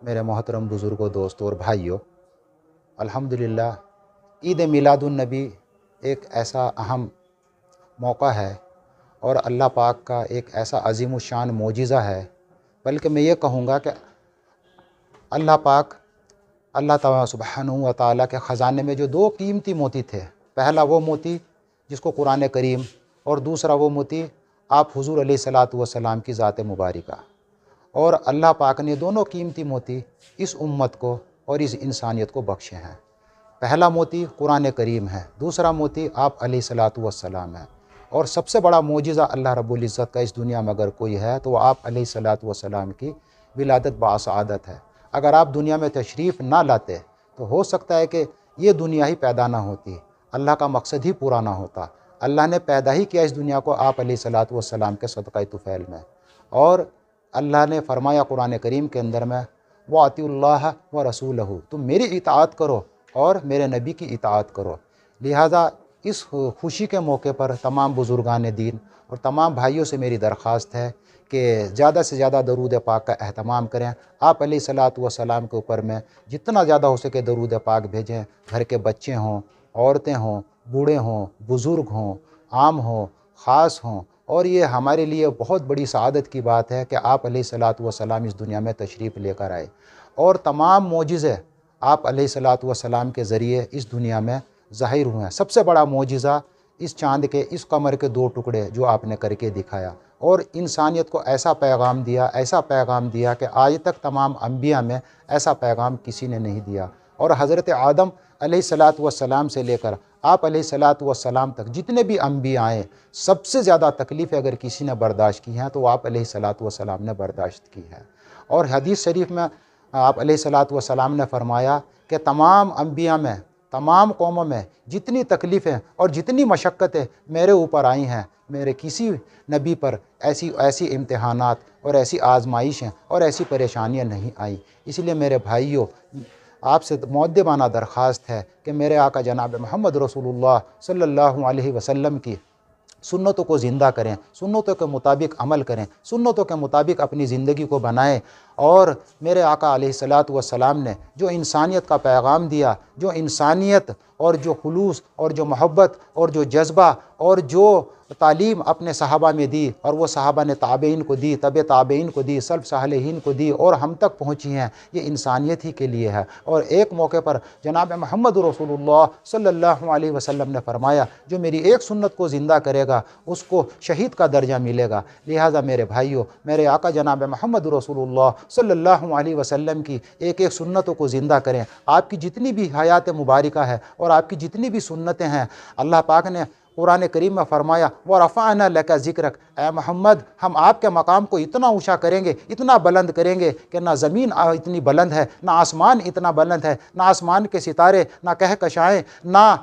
میرے محترم بزرگوں، دوستوں اور بھائیوں، الحمدللہ عید میلاد النبی ایک ایسا اہم موقع ہے اور اللہ پاک کا ایک ایسا عظیم الشان معجزہ ہے، بلکہ میں یہ کہوں گا کہ اللہ پاک، اللہ تعالیٰ سبحانہ و تعالیٰ کے خزانے میں جو دو قیمتی موتی تھے، پہلا وہ موتی جس کو قرآن کریم اور دوسرا وہ موتی آپ حضور علیہ الصلاۃ والسلام کی ذات مبارکہ، اور اللہ پاک نے دونوں قیمتی موتی اس امت کو اور اس انسانیت کو بخشے ہیں۔ پہلا موتی قرآن کریم ہے، دوسرا موتی آپ علیہ الصلاۃ والسلام ہے، اور سب سے بڑا معجزہ اللہ رب العزت کا اس دنیا میں اگر کوئی ہے تو وہ آپ علیہ الصلاۃ والسلام کی ولادت باسعادت ہے۔ اگر آپ دنیا میں تشریف نہ لاتے تو ہو سکتا ہے کہ یہ دنیا ہی پیدا نہ ہوتی، اللہ کا مقصد ہی پورا نہ ہوتا۔ اللہ نے پیدا ہی کیا اس دنیا کو آپ علیہ الصلاۃ والسلام کے صدقہ طفیل میں، اور اللہ نے فرمایا قرآن کریم کے اندر میں وَأَطِیعُوا اللَّهَ وَرَسُولَهُ، تم میری اطاعت کرو اور میرے نبی کی اطاعت کرو۔ لہٰذا اس خوشی کے موقع پر تمام بزرگان دین اور تمام بھائیوں سے میری درخواست ہے کہ زیادہ سے زیادہ درود پاک کا اہتمام کریں۔ آپ علیہ الصلاۃ والسلام کے اوپر میں جتنا زیادہ ہو سکے درود پاک بھیجیں، گھر کے بچے ہوں، عورتیں ہوں، بوڑھے ہوں، بزرگ ہوں، عام ہوں، خاص ہوں، اور یہ ہمارے لیے بہت بڑی سعادت کی بات ہے کہ آپ علیہ الصلاۃ والسلام اس دنیا میں تشریف لے کر آئے، اور تمام معجزے آپ علیہ الصلاۃ والسلام کے ذریعے اس دنیا میں ظاہر ہوئے ہیں۔ سب سے بڑا معجزہ اس چاند کے، اس قمر کے دو ٹکڑے جو آپ نے کر کے دکھایا، اور انسانیت کو ایسا پیغام دیا کہ آج تک تمام انبیاء میں ایسا پیغام کسی نے نہیں دیا۔ اور حضرت آدم علیہ الصلاۃ والسلام سے لے کر آپ علیہ الصلاۃ والسلام تک جتنے بھی انبیاء آئے، سب سے زیادہ تکلیفیں اگر کسی نے برداشت کی ہیں تو وہ آپ علیہ الصلاۃ والسلام نے برداشت کی ہے۔ اور حدیث شریف میں آپ علیہ الصلاۃ والسلام نے فرمایا کہ تمام انبیاء میں، تمام قوموں میں جتنی تکلیفیں اور جتنی مشقتیں میرے اوپر آئی ہیں، میرے کسی نبی پر ایسی امتحانات اور ایسی آزمائشیں اور ایسی پریشانیاں نہیں آئیں۔ اس لیے میرے بھائیوں، آپ سے مؤدبانہ درخواست ہے کہ میرے آقا جناب محمد رسول اللہ صلی اللہ علیہ وسلم کی سنتوں کو زندہ کریں، سنتوں کے مطابق عمل کریں، سنتوں کے مطابق اپنی زندگی کو بنائیں، اور میرے آقا علیہ الصلاۃ والسلام نے جو انسانیت کا پیغام دیا، جو انسانیت اور جو خلوص اور جو محبت اور جو جذبہ اور جو تعلیم اپنے صحابہ میں دی، اور وہ صحابہ نے تابعین کو دی، تبع تابعین کو دی، سلف صالحین کو دی، اور ہم تک پہنچی ہیں، یہ انسانیت ہی کے لیے ہے۔ اور ایک موقع پر جناب محمد رسول اللہ صلی اللہ علیہ وسلم نے فرمایا جو میری ایک سنت کو زندہ کرے گا اس کو شہید کا درجہ ملے گا۔ لہٰذا میرے بھائیوں، میرے آقا جناب محمد رسول اللہ صلی اللہ علیہ وسلم کی ایک ایک سنتوں کو زندہ کریں۔ آپ کی جتنی بھی حیات مبارکہ ہے اور آپ کی جتنی بھی سنتیں ہیں، اللہ پاک نے قرآن کریم میں فرمایا وَرَفَعْنَا لَكَ ذِكْرَكَ، اے محمد ہم آپ کے مقام کو اتنا اونچا کریں گے، اتنا بلند کریں گے کہ نہ زمین اتنی بلند ہے، نہ آسمان اتنا بلند ہے، نہ آسمان کے ستارے، نہ کہکشائیں، نہ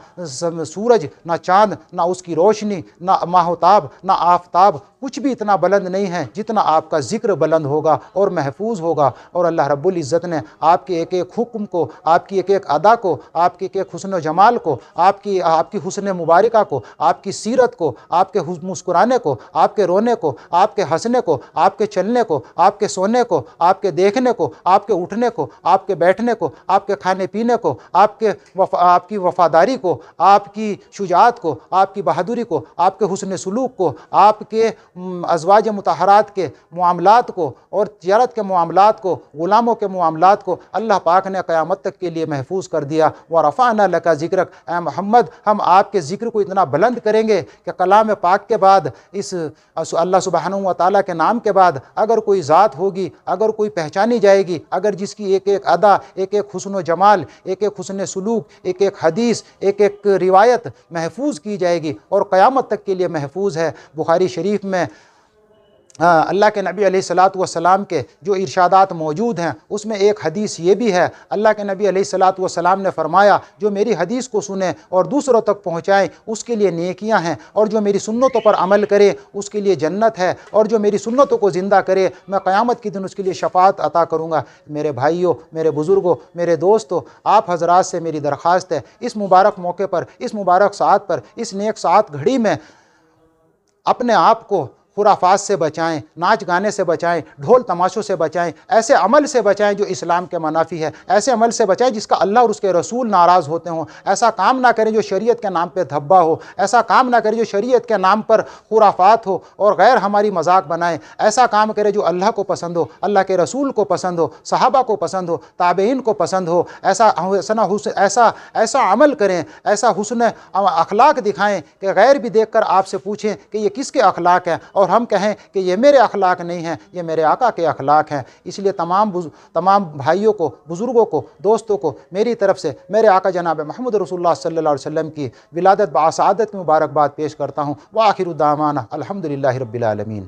سورج، نہ چاند، نہ اس کی روشنی، نہ ماہتاب، نہ آفتاب، کچھ بھی اتنا بلند نہیں ہے جتنا آپ کا ذکر بلند ہوگا اور محفوظ ہوگا۔ اور اللہ رب العزت نے آپ کے ایک ایک حکم کو، آپ کی ایک ایک ادا کو، آپ کے ایک ایک حسن و جمال کو، آپ کی حسن مبارکہ کو، آپ کی سیرت کو، آپ کے مسکرانے کو، آپ کے رونے کو، آپ کے ہنسنے کو، آپ کے چلنے کو، آپ کے سونے کو، آپ کے دیکھنے کو، آپ کے اٹھنے کو، آپ کے بیٹھنے کو، آپ کے کھانے پینے کو، آپ کی وفاداری کو، آپ کی شجاعت کو، آپ کی بہادری کو، آپ کے حسن سلوک کو، آپ کے ازواج مطہرات کے معاملات کو، اور تجارت کے معاملات کو، غلاموں کے معاملات کو اللہ پاک نے قیامت تک کے لیے محفوظ کر دیا۔ وَرَفَعْنَا لَكَ ذِكْرَكَ، اے محمد ہم آپ کے ذکر کو اتنا بلند کریں گے کہ کلام پاک کے بعد، اس اللہ سبحانہ و تعالیٰ کے نام کے بعد اگر کوئی ذات ہوگی، اگر کوئی پہچانی جائے گی، اگر جس کی ایک ایک ادا، ایک ایک حسن و جمال، ایک ایک حسن سلوک، ایک ایک حدیث، ایک ایک روایت محفوظ کی جائے گی اور قیامت تک کے لیے محفوظ ہے۔ بخاری شریف میں اللہ کے نبی علیہ الصلاۃ والسلام کے جو ارشادات موجود ہیں، اس میں ایک حدیث یہ بھی ہے، اللہ کے نبی علیہ الصلاۃ والسلام نے فرمایا جو میری حدیث کو سنیں اور دوسروں تک پہنچائیں اس کے لیے نیکیاں ہیں، اور جو میری سنتوں پر عمل کرے اس کے لیے جنت ہے، اور جو میری سنتوں کو زندہ کرے میں قیامت کے دن اس کے لیے شفاعت عطا کروں گا۔ میرے بھائیوں، میرے بزرگوں، میرے دوستوں، آپ حضرات سے میری درخواست ہے اس مبارک موقع پر، اس مبارک ساعت پر، اس نیک ساعت گھڑی میں اپنے آپ کو خرافات سے بچائیں، ناچ گانے سے بچائیں، ڈھول تماشوں سے بچائیں، ایسے عمل سے بچائیں جو اسلام کے منافی ہے، ایسے عمل سے بچائیں جس کا اللہ اور اس کے رسول ناراض ہوتے ہوں، ایسا کام نہ کریں جو شریعت کے نام پہ دھبا ہو، ایسا کام نہ کریں جو شریعت کے نام پر خرافات ہو اور غیر ہماری مذاق بنائیں، ایسا کام کریں جو اللہ کو پسند ہو، اللہ کے رسول کو پسند ہو، صحابہ کو پسند ہو، تابعین کو پسند ہو، ایسا عمل کریں، ایسا حسن اخلاق دکھائیں کہ غیر بھی دیکھ کر آپ سے پوچھیں کہ یہ کس کے اخلاق ہیں، اور ہم کہیں کہ یہ میرے اخلاق نہیں ہیں، یہ میرے آقا کے اخلاق ہیں۔ اس لیے تمام بھائیوں کو، بزرگوں کو، دوستوں کو میری طرف سے میرے آقا جناب محمد رسول اللہ صلی اللہ علیہ وسلم کی ولادت بسعادت کی مبارکباد پیش کرتا ہوں۔ وآخر دعوانا الحمدللہ رب العالمین۔